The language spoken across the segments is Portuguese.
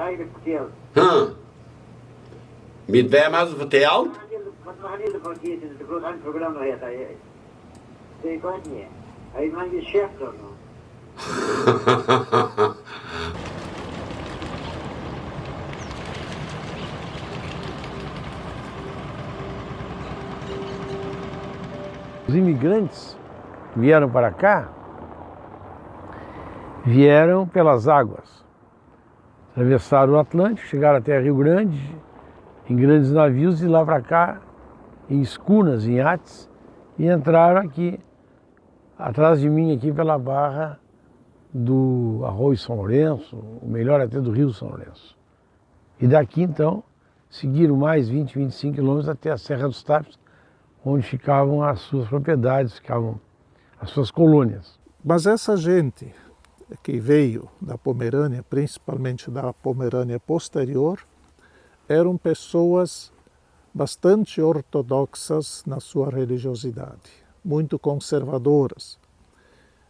Tagesverkehr. Mit wem hast du vertelt? Was machen diese Verkehr? Das ist bloß ein Programm daher. Ich weiß nicht. Ich mein Geschäft doch noch. Os imigrantes que vieram para cá, vieram pelas águas. Atravessaram o Atlântico, chegaram até Rio Grande, em grandes navios, e lá para cá, em escunas, em iates, e entraram aqui, atrás de mim, aqui pela barra do Arroio São Lourenço, ou melhor até do Rio São Lourenço. E daqui, então, seguiram mais 20, 25 quilômetros até a Serra dos Tapes, onde ficavam as suas propriedades, ficavam as suas colônias. Mas essa gente que veio da Pomerânia, principalmente da Pomerânia posterior, eram pessoas bastante ortodoxas na sua religiosidade, muito conservadoras.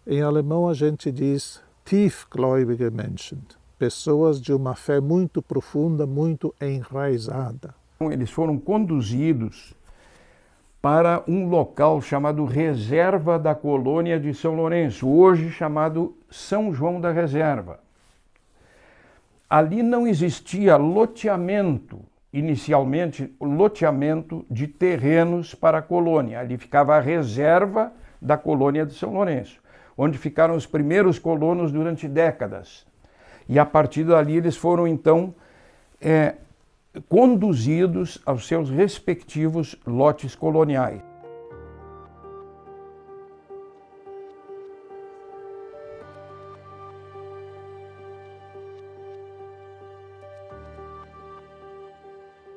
Em alemão a gente diz tiefgläubige Menschen, pessoas de uma fé muito profunda, muito enraizada. Eles foram conduzidos para um local chamado Reserva da Colônia de São Lourenço, hoje chamado São João da Reserva. Ali não existia loteamento, inicialmente loteamento de terrenos para a colônia. Ali ficava a reserva da colônia de São Lourenço, onde ficaram os primeiros colonos durante décadas. E a partir dali eles foram então conduzidos aos seus respectivos lotes coloniais.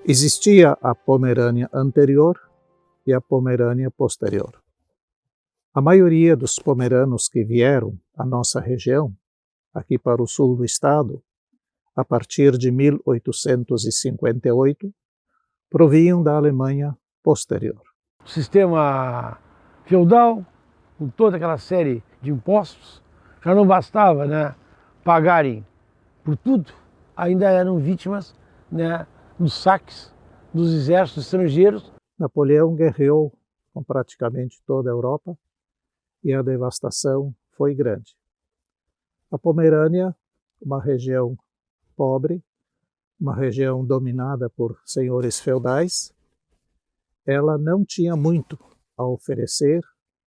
Existia a Pomerânia anterior e a Pomerânia posterior. A maioria dos pomeranos que vieram à nossa região, aqui para o sul do estado, a partir de 1858, provinham da Alemanha posterior. O sistema feudal, com toda aquela série de impostos, já não bastava, né, pagarem por tudo, ainda eram vítimas, né, dos saques dos exércitos estrangeiros. Napoleão guerreou com praticamente toda a Europa e a devastação foi grande. A Pomerânia, uma região pobre, uma região dominada por senhores feudais, ela não tinha muito a oferecer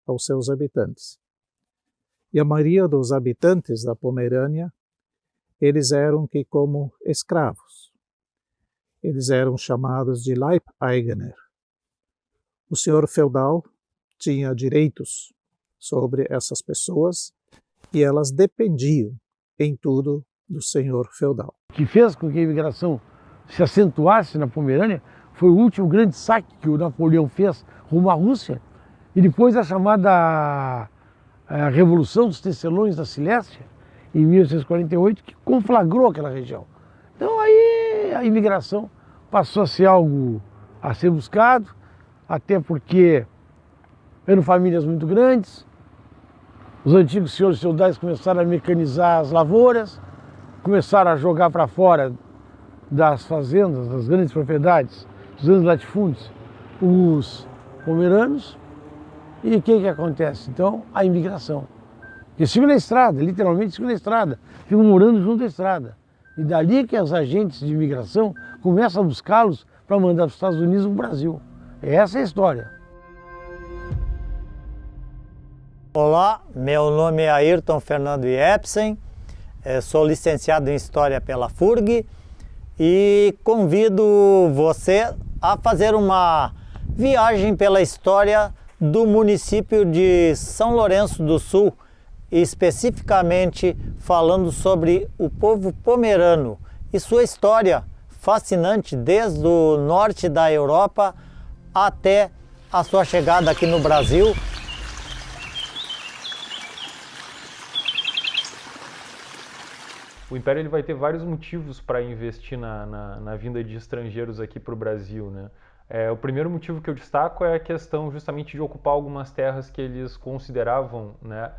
aos seus habitantes. E a maioria dos habitantes da Pomerânia, eles eram que como escravos. Eles eram chamados de Leibeigener. O senhor feudal tinha direitos sobre essas pessoas e elas dependiam em tudo do senhor feudal. O que fez com que a imigração se acentuasse na Pomerânia foi o último grande saque que o Napoleão fez rumo à Rússia, e depois a chamada Revolução dos Tecelões da Silésia, em 1848, que conflagrou aquela região. Então aí a imigração passou a ser algo a ser buscado, até porque eram famílias muito grandes, os antigos senhores feudais começaram a mecanizar as lavouras, começaram a jogar para fora das fazendas, das grandes propriedades, dos grandes latifúndios, os pomeranos. E o que acontece? Então, a imigração. Eles ficam na estrada, literalmente ficam na estrada, ficam morando junto à estrada. E dali que os agentes de imigração começam a buscá-los para mandar para os Estados Unidos e para o Brasil. Essa é a história. Olá, meu nome é Ayrton Fernando Jepsen, sou licenciado em História pela FURG e convido você a fazer uma viagem pela história do município de São Lourenço do Sul, especificamente falando sobre o povo pomerano e sua história fascinante desde o norte da Europa até a sua chegada aqui no Brasil. O Império ele vai ter vários motivos para investir na vinda de estrangeiros aqui para o Brasil, né? O primeiro motivo que eu destaco é a questão justamente de ocupar algumas terras que eles consideravam, né,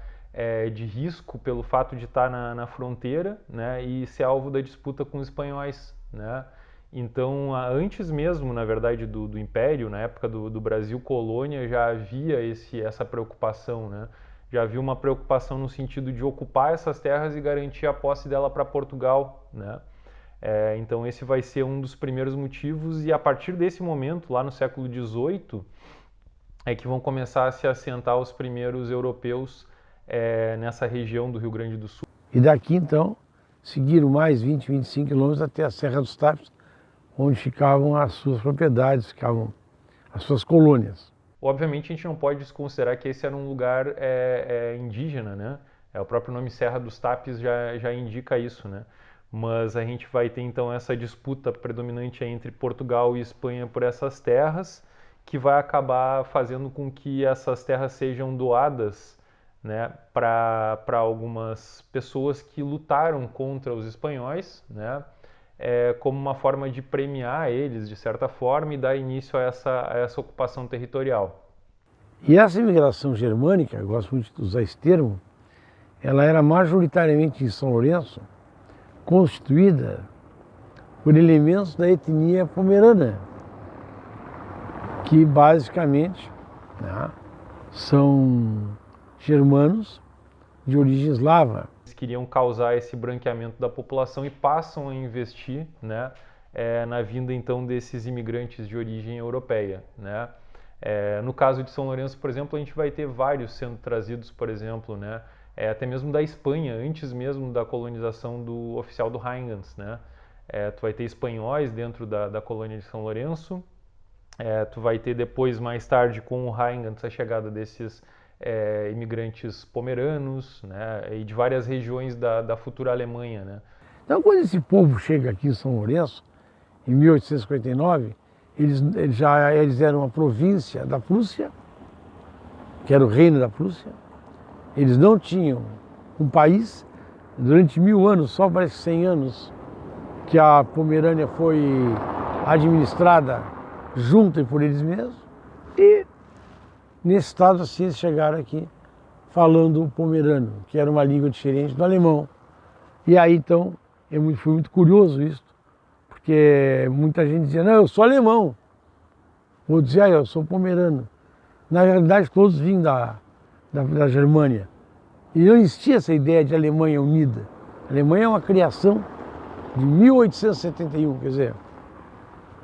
de risco pelo fato de estar na fronteira, né, e ser alvo da disputa com os espanhóis, né? Então, antes mesmo, na verdade, do Império, na época do Brasil colônia, já havia essa preocupação, né? Já havia uma preocupação no sentido de ocupar essas terras e garantir a posse dela para Portugal, né? Então, esse vai ser um dos primeiros motivos, e a partir desse momento, lá no século XVIII, é que vão começar a se assentar os primeiros europeus nessa região do Rio Grande do Sul. E daqui, então, seguiram mais 20, 25 quilômetros até a Serra dos Tapes, onde ficavam as suas propriedades, ficavam as suas colônias. Obviamente, a gente não pode desconsiderar que esse era um lugar indígena, né? O próprio nome Serra dos Tapes já indica isso, né? Mas a gente vai ter, então, essa disputa predominante entre Portugal e Espanha por essas terras, que vai acabar fazendo com que essas terras sejam doadas, né, para algumas pessoas que lutaram contra os espanhóis, né, como uma forma de premiar eles, de certa forma, e dar início a essa ocupação territorial. E essa imigração germânica, eu gosto muito de usar esse termo, ela era majoritariamente em São Lourenço, constituída por elementos da etnia pomerana, que basicamente, né, são germanos de origem eslava. Eles queriam causar esse branqueamento da população e passam a investir, né, na vinda então desses imigrantes de origem europeia, né. No caso de São Lourenço, por exemplo, a gente vai ter vários sendo trazidos, por exemplo, né, até mesmo da Espanha, antes mesmo da colonização do oficial do Huygens, né. Tu vai ter espanhóis dentro da colônia de São Lourenço. Tu vai ter depois, mais tarde, com o Huygens, a chegada desses imigrantes pomeranos, né, e de várias regiões da futura Alemanha, né. Então, quando esse povo chega aqui em São Lourenço, em 1859, eles eram uma província da Prússia, que era o reino da Prússia. Eles não tinham um país. Durante 1000 anos, só parece 100 anos, que a Pomerânia foi administrada junto e por eles mesmos, e nesse estado assim eles chegaram aqui falando o pomerano, que era uma língua diferente do alemão. E aí então foi muito curioso isso, porque muita gente dizia, não, eu sou alemão, vou dizer, eu sou pomerano. Na realidade todos vinham da Germânia, e não existia essa ideia de Alemanha unida. A Alemanha é uma criação de 1871, quer dizer,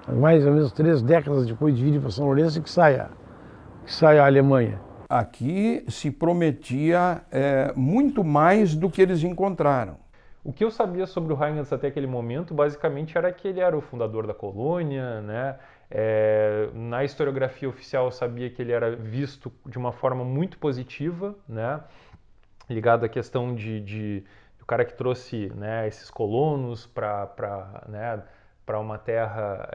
mais ou menos 3 décadas depois de vir para São Lourenço que sai a Alemanha. Aqui se prometia muito mais do que eles encontraram. O que eu sabia sobre o Huygens até aquele momento, basicamente, era que ele era o fundador da colônia, né? Na historiografia oficial eu sabia que ele era visto de uma forma muito positiva, né? Ligado à questão do cara que trouxe, né, esses colonos para uma terra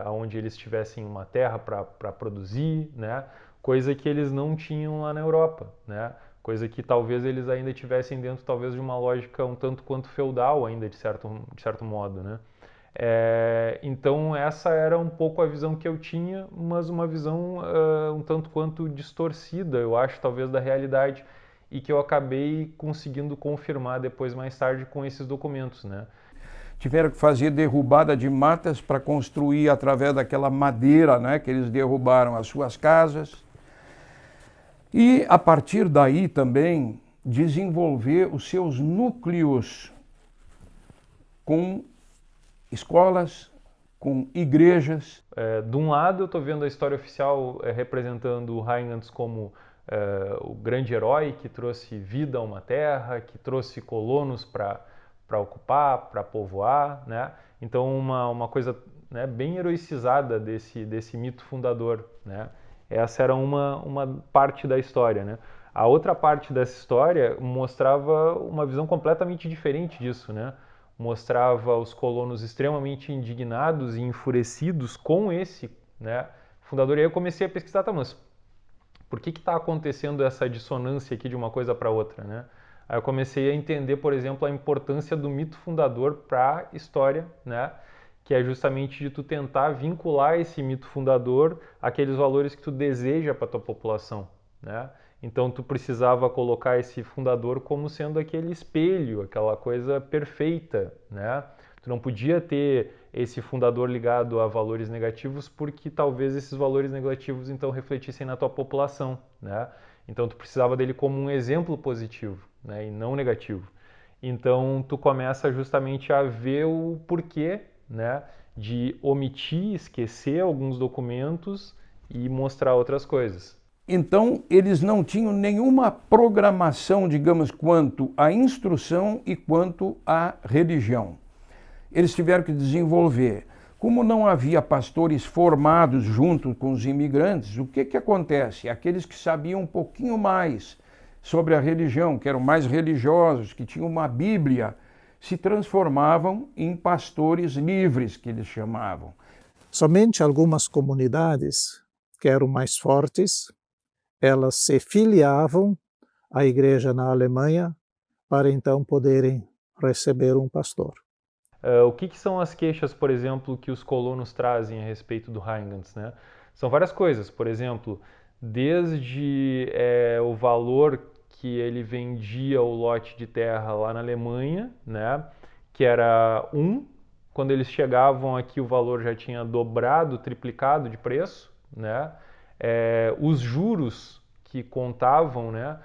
onde eles tivessem uma terra para produzir, né? Coisa que eles não tinham lá na Europa, né? Coisa que talvez eles ainda tivessem dentro talvez de uma lógica um tanto quanto feudal ainda, de certo modo, né? Então essa era um pouco a visão que eu tinha, mas uma visão um tanto quanto distorcida, eu acho, talvez, da realidade, e que eu acabei conseguindo confirmar depois, mais tarde, com esses documentos, né? Tiveram que fazer derrubada de matas para construir, através daquela madeira, né, que eles derrubaram, as suas casas. E, a partir daí, também, desenvolver os seus núcleos com escolas, com igrejas. De um lado, eu estou vendo a história oficial representando o Huygens como o grande herói que trouxe vida a uma terra, que trouxe colonos para ocupar, para povoar, né? Então uma coisa, né, bem heroicizada desse mito fundador, né? Essa era uma parte da história, né? A outra parte dessa história mostrava uma visão completamente diferente disso, né? Mostrava os colonos extremamente indignados e enfurecidos com esse, né, fundador. E aí eu comecei a pesquisar, tá, mas por que está acontecendo essa dissonância aqui de uma coisa para outra, né? Aí eu comecei a entender, por exemplo, a importância do mito fundador para a história, né? Que é justamente de tu tentar vincular esse mito fundador àqueles valores que tu deseja para a tua população, né? Então tu precisava colocar esse fundador como sendo aquele espelho, aquela coisa perfeita, né? Tu não podia ter esse fundador ligado a valores negativos porque talvez esses valores negativos então refletissem na tua população, né? Então tu precisava dele como um exemplo positivo, né? E não negativo. Então tu começa justamente a ver o porquê, né? De omitir, esquecer alguns documentos e mostrar outras coisas. Então, eles não tinham nenhuma programação, digamos, quanto à instrução e quanto à religião. Eles tiveram que desenvolver. Como não havia pastores formados junto com os imigrantes, o que acontece? Aqueles que sabiam um pouquinho mais sobre a religião, que eram mais religiosos, que tinham uma Bíblia, se transformavam em pastores livres, que eles chamavam. Somente algumas comunidades que eram mais fortes, elas se filiavam à igreja na Alemanha para então poderem receber um pastor. O que são as queixas, por exemplo, que os colonos trazem a respeito do Huygens, né? São várias coisas, por exemplo, desde o valor que ele vendia o lote de terra lá na Alemanha, né? Que era 1, quando eles chegavam aqui o valor já tinha dobrado, triplicado de preço, né? Os juros que contavam, né?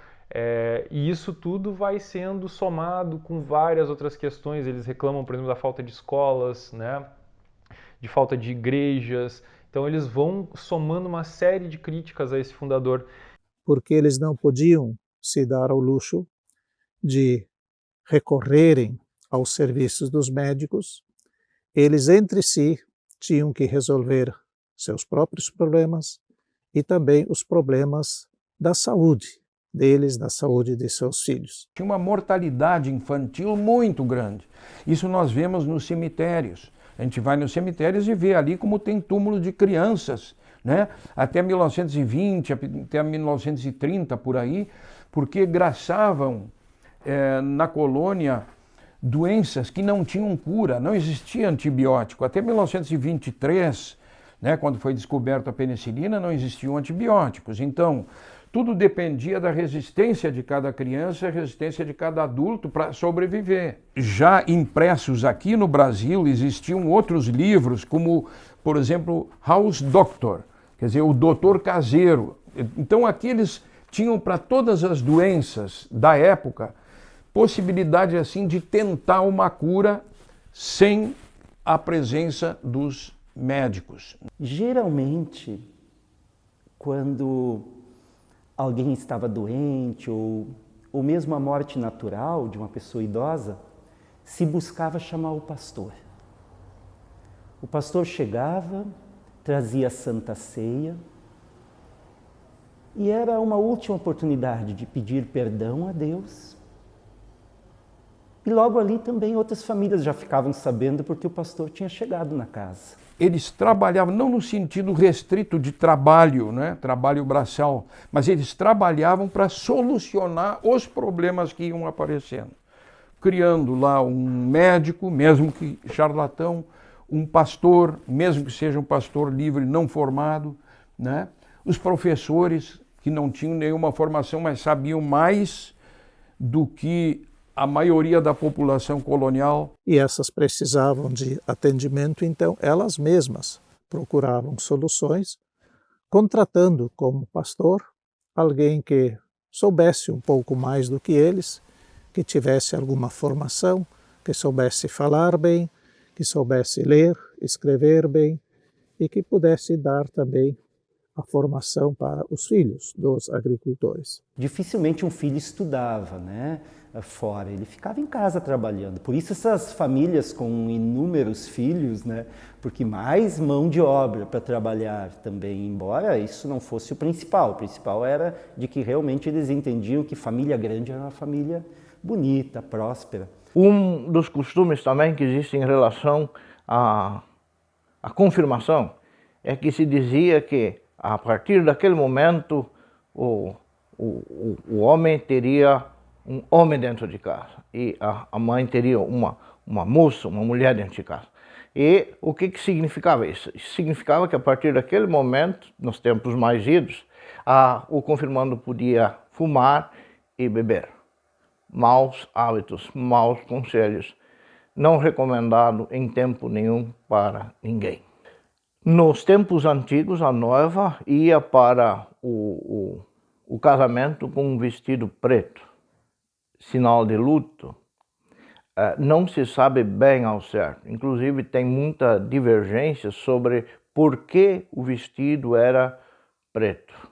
E isso tudo vai sendo somado com várias outras questões. Eles reclamam, por exemplo, da falta de escolas, né? De falta de igrejas. Então eles vão somando uma série de críticas a esse fundador. Porque eles não podiam se dar ao luxo de recorrerem aos serviços dos médicos. Eles entre si tinham que resolver seus próprios problemas e também os problemas da saúde deles, da saúde de seus filhos. Tinha uma mortalidade infantil muito grande. Isso nós vemos nos cemitérios. A gente vai nos cemitérios e vê ali como tem túmulos de crianças, né? Até 1920, até 1930, por aí, porque graçavam na colônia doenças que não tinham cura, não existia antibiótico. Até 1923, né, quando foi descoberta a penicilina, não existiam antibióticos. Então, tudo dependia da resistência de cada criança, a resistência de cada adulto para sobreviver. Já impressos aqui no Brasil, existiam outros livros, como, por exemplo, House Doctor, quer dizer, o doutor caseiro. Então, aqui eles tinham para todas as doenças da época possibilidade assim de tentar uma cura sem a presença dos médicos. Geralmente, quando alguém estava doente ou mesmo a morte natural de uma pessoa idosa, se buscava chamar o pastor. O pastor chegava, trazia a Santa Ceia e era uma última oportunidade de pedir perdão a Deus. E logo ali também outras famílias já ficavam sabendo porque o pastor tinha chegado na casa. Eles trabalhavam, não no sentido restrito de trabalho, né? Trabalho braçal, mas eles trabalhavam para solucionar os problemas que iam aparecendo. Criando lá um médico, mesmo que charlatão, um pastor, mesmo que seja um pastor livre, não formado, né? Os professores que não tinham nenhuma formação, mas sabiam mais do que a maioria da população colonial. E essas precisavam de atendimento, então elas mesmas procuravam soluções, contratando como pastor alguém que soubesse um pouco mais do que eles, que tivesse alguma formação, que soubesse falar bem, que soubesse ler, escrever bem e que pudesse dar também a formação para os filhos dos agricultores. Dificilmente um filho estudava, né, fora, ele ficava em casa trabalhando. Por isso essas famílias com inúmeros filhos, né, porque mais mão de obra para trabalhar também, embora isso não fosse o principal era de que realmente eles entendiam que família grande era uma família bonita, próspera. Um dos costumes também que existe em relação à confirmação é que se dizia que a partir daquele momento o homem teria um homem dentro de casa e a mãe teria uma moça, uma mulher dentro de casa. E o que significava isso? Isso significava que a partir daquele momento, nos tempos mais idos, o confirmando podia fumar e beber. Maus hábitos, maus conselhos, não recomendado em tempo nenhum para ninguém. Nos tempos antigos, a noiva ia para o casamento com um vestido preto, sinal de luto. Não se sabe bem ao certo, inclusive tem muita divergência sobre por que o vestido era preto.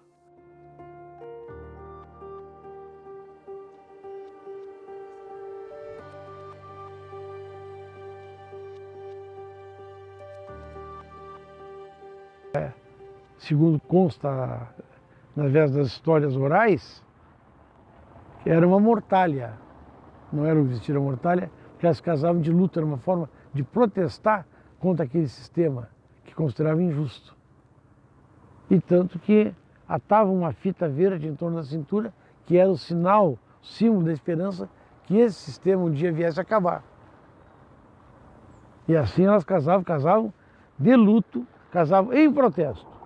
Segundo consta através das histórias orais, era uma mortalha. Não era um vestido, era uma mortalha, porque elas casavam de luto, era uma forma de protestar contra aquele sistema que considerava injusto. E tanto que atavam uma fita verde em torno da cintura, que era o sinal, o símbolo da esperança, que esse sistema um dia viesse a acabar. E assim elas casavam de luto, casavam em protesto.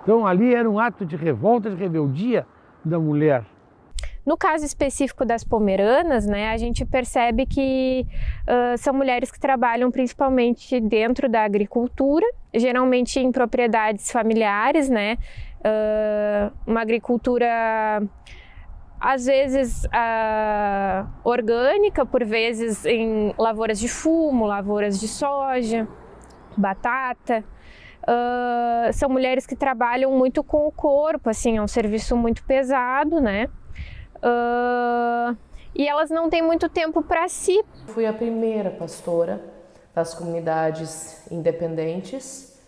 Então ali era um ato de revolta, de rebeldia da mulher. No caso específico das pomeranas, né, a gente percebe que são mulheres que trabalham principalmente dentro da agricultura, geralmente em propriedades familiares, né, uma agricultura às vezes orgânica, por vezes em lavouras de fumo, lavouras de soja, batata. São mulheres que trabalham muito com o corpo, assim, é um serviço muito pesado, né? E elas não têm muito tempo para si. Fui a primeira pastora das comunidades independentes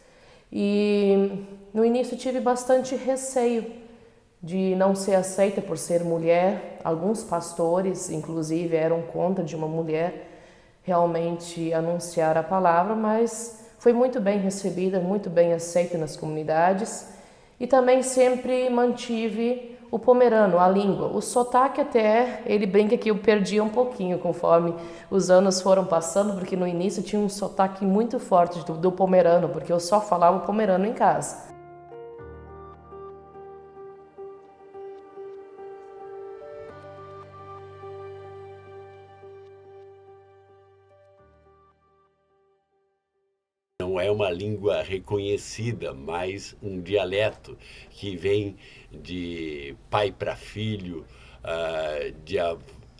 e no início tive bastante receio de não ser aceita por ser mulher. Alguns pastores, inclusive, eram contra de uma mulher realmente anunciar a palavra, mas foi muito bem recebida, muito bem aceita nas comunidades e também sempre mantive o pomerano, a língua. O sotaque até, ele brinca que eu perdi um pouquinho conforme os anos foram passando, porque no início tinha um sotaque muito forte do pomerano, porque eu só falava o pomerano em casa. Não é uma língua reconhecida, mas um dialeto que vem de pai para filho, de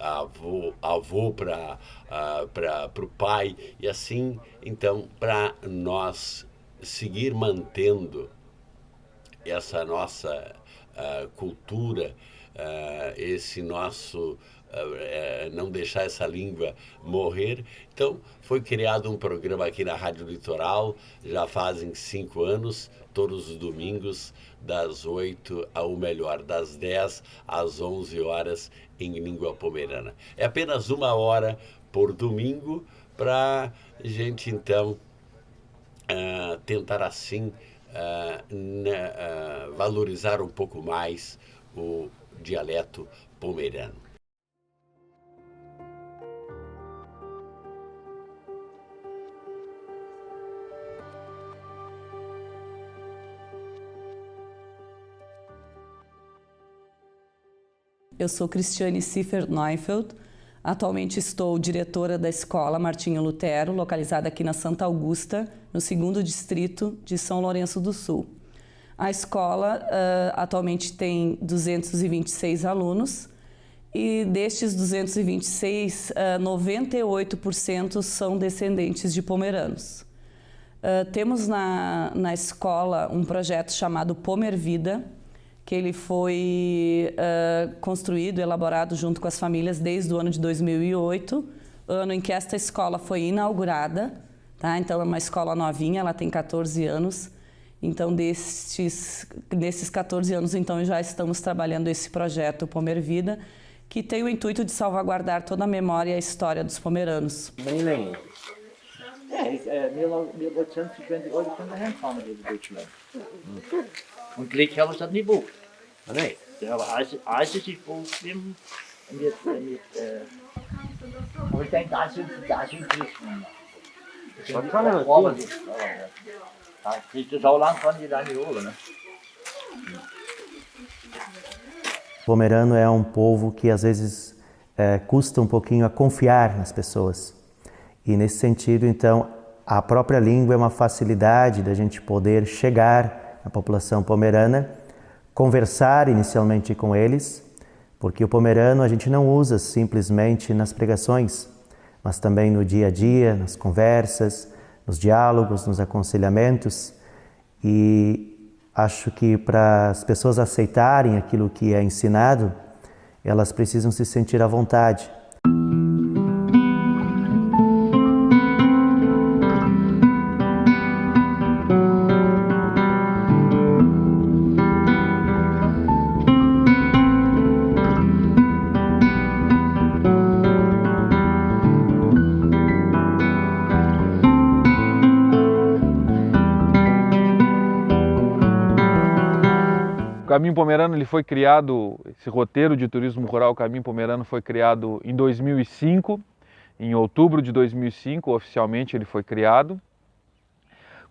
avô para o pai, e assim, então, para nós seguir mantendo essa nossa cultura, esse nosso não deixar essa língua morrer. Então, foi criado um programa aqui na Rádio Litoral, já fazem 5 anos, todos os domingos, das 8 ao melhor, das 10 às 11 horas, em língua pomerana. É apenas 1 hora por domingo, para a gente, então, tentar assim valorizar um pouco mais o dialeto pomerano. Eu sou Cristiane Siffer-Neufeld, atualmente estou diretora da Escola Martinho Lutero, localizada aqui na Santa Augusta, no 2º Distrito de São Lourenço do Sul. A escola atualmente tem 226 alunos e destes 226, 98% são descendentes de pomeranos. Temos na escola um projeto chamado Pomer Vida, que ele foi construído, elaborado junto com as famílias desde o ano de 2008, ano em que esta escola foi inaugurada, tá? Então é uma escola novinha, ela tem 14 anos, então nesses 14 anos então já estamos trabalhando esse projeto Pomer Vida, que tem o intuito de salvaguardar toda a memória e a história dos pomeranos. Bem länge. Ja, 1828 kunde hemkommen till Deutschland. Und Glück haben wir das nicht gebucht. Nee. Der Eis ist nicht gebucht, aber ich denke, da sind Christen. Das kann man tun. Da kriegst du so lang, kann ich da nicht holen. Ne? pomerano é um povo que às vezes custa um pouquinho a confiar nas pessoas. E nesse sentido, então, a própria língua é uma facilidade da gente poder chegar na população pomerana, conversar inicialmente com eles, porque o pomerano a gente não usa simplesmente nas pregações, mas também no dia a dia, nas conversas, nos diálogos, nos aconselhamentos. E acho que para as pessoas aceitarem aquilo que é ensinado, elas precisam se sentir à vontade. O Caminho Pomerano ele foi criado, esse roteiro de turismo rural Caminho Pomerano foi criado em 2005, em outubro de 2005, oficialmente ele foi criado,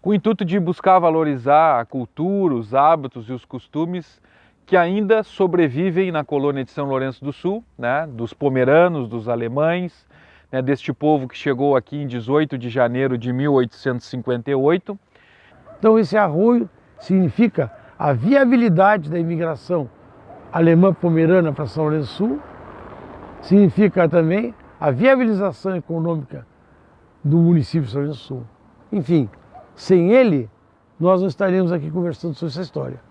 com o intuito de buscar valorizar a cultura, os hábitos e os costumes que ainda sobrevivem na colônia de São Lourenço do Sul, né, dos pomeranos, dos alemães, né, deste povo que chegou aqui em 18 de janeiro de 1858. Então esse arroio significa a viabilidade da imigração alemã pomerana para São Lourenço do Sul, significa também a viabilização econômica do município de São Lourenço do Sul. Enfim, sem ele, nós não estaríamos aqui conversando sobre essa história.